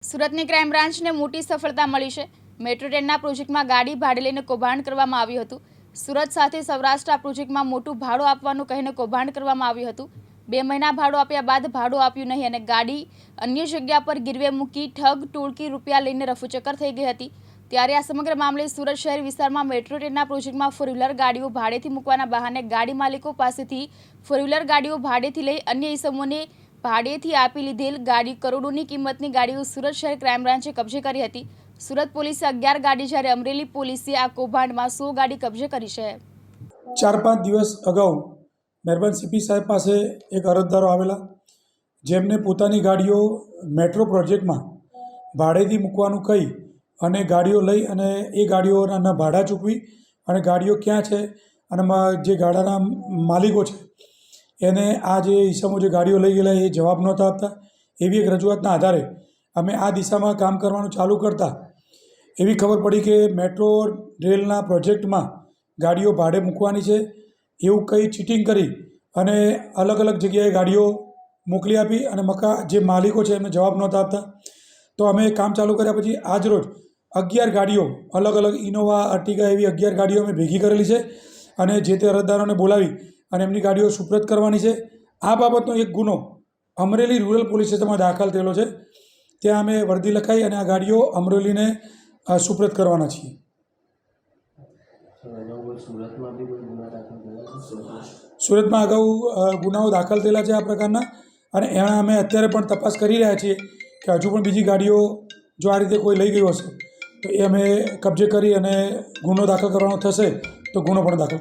સુરતની ક્રાઇમ બ્રાન્ચને મોટી સફળતા મળી છે। મેટ્રો ટ્રેનના પ્રોજેક્ટમાં ગાડી ભાડે લઈને કૌભાંડ કરવામાં આવ્યું હતું। સુરત સાથે સૌરાષ્ટ્ર આ પ્રોજેક્ટમાં મોટું ભાડું આપવાનું કહીને કૌભાંડ કરવામાં આવ્યું હતું। 2 મહિના ભાડું આપ્યા બાદ ભાડું આપ્યું નહીં અને ગાડી અન્ય જગ્યા પર ગીરવે મૂકી ઠગ ટોળકી રૂપિયા લઈને રફુચક્કર થઈ ગઈ હતી। ત્યારે આ સમગ્ર મામલે સુરત શહેર વિસ્તારમાં મેટ્રો ટ્રેનના પ્રોજેક્ટમાં ફોર વ્હીલર ગાડીઓ ભાડેથી મૂકવાના બહાને ગાડી માલિકો પાસેથી ફોર વ્હીલર ગાડીઓ ભાડેથી લઈ અન્ય ઇસમોને ભાડેથી આપી લીધેલ ગાડી કરોડોની કિંમતની ગાડીઓ સુરત શહેર ક્રાઇમ બ્રાન્ચે કબજે કરી હતી। સુરત પોલીસે 11 ગાડી જ્યારે અમરેલી પોલીસે આ કૌભાંડમાં 100 ગાડી કબજે કરી છે। 4-5 દિવસ અગાઉ મહેરબાન સીપી સાહેબ પાસે એક અરજદારો આવેલા જેમને પોતાની ગાડીઓ મેટ્રો પ્રોજેક્ટમાં ભાડેથી મૂકવાનું કહી અને ગાડીઓ લઈ અને એ ગાડીઓના ભાડા ચૂકવી અને ગાડીઓ ક્યાં છે અને જે ગાડાના માલિકો છે એને આ જે ઈસમો જે ગાડીઓ લઈ ગયેલા એ જવાબ નહોતા આપતા। એવી એક રજૂઆતના આધારે અમે આ દિશામાં કામ કરવાનું ચાલુ કરતાં એવી ખબર પડી કે મેટ્રો રેલના પ્રોજેક્ટમાં ગાડીઓ ભાડે મૂકવાની છે એવું કંઈ ચીટિંગ કરી અને અલગ અલગ જગ્યાએ ગાડીઓ મોકલી આપી અને જે માલિકો છે એમને જવાબ નહોતા આપતા। તો અમે કામ ચાલુ કર્યા પછી આજરોજ 11 ગાડીઓ અલગ અલગ ઇનોવા અર્ટિગા એવી 11 ગાડીઓ અમે ભેગી કરેલી છે અને જે તે અરજદારોને બોલાવી અને એમની ગાડીઓ સુપ્રત કરવાની છે। આ બાબતનો એક ગુનો અમરેલી રૂરલ પોલીસ સ્ટેશનમાં દાખલ થયેલો છે। ત્યાં અમે વર્દી લખાઈ અને આ ગાડીઓ અમરેલીને સુપ્રત કરવાના છીએ। સુરતમાં અગાઉ ગુનાઓ દાખલ થયેલા છે આ પ્રકારના અને એના અમે અત્યારે પણ તપાસ કરી રહ્યા છીએ કે હજુ પણ બીજી ગાડીઓ જો આ રીતે કોઈ લઈ ગયું હશે તો એ અમે કબજે કરી અને ગુનો દાખલ કરવાનો થશે તો ગુનો પણ દાખલ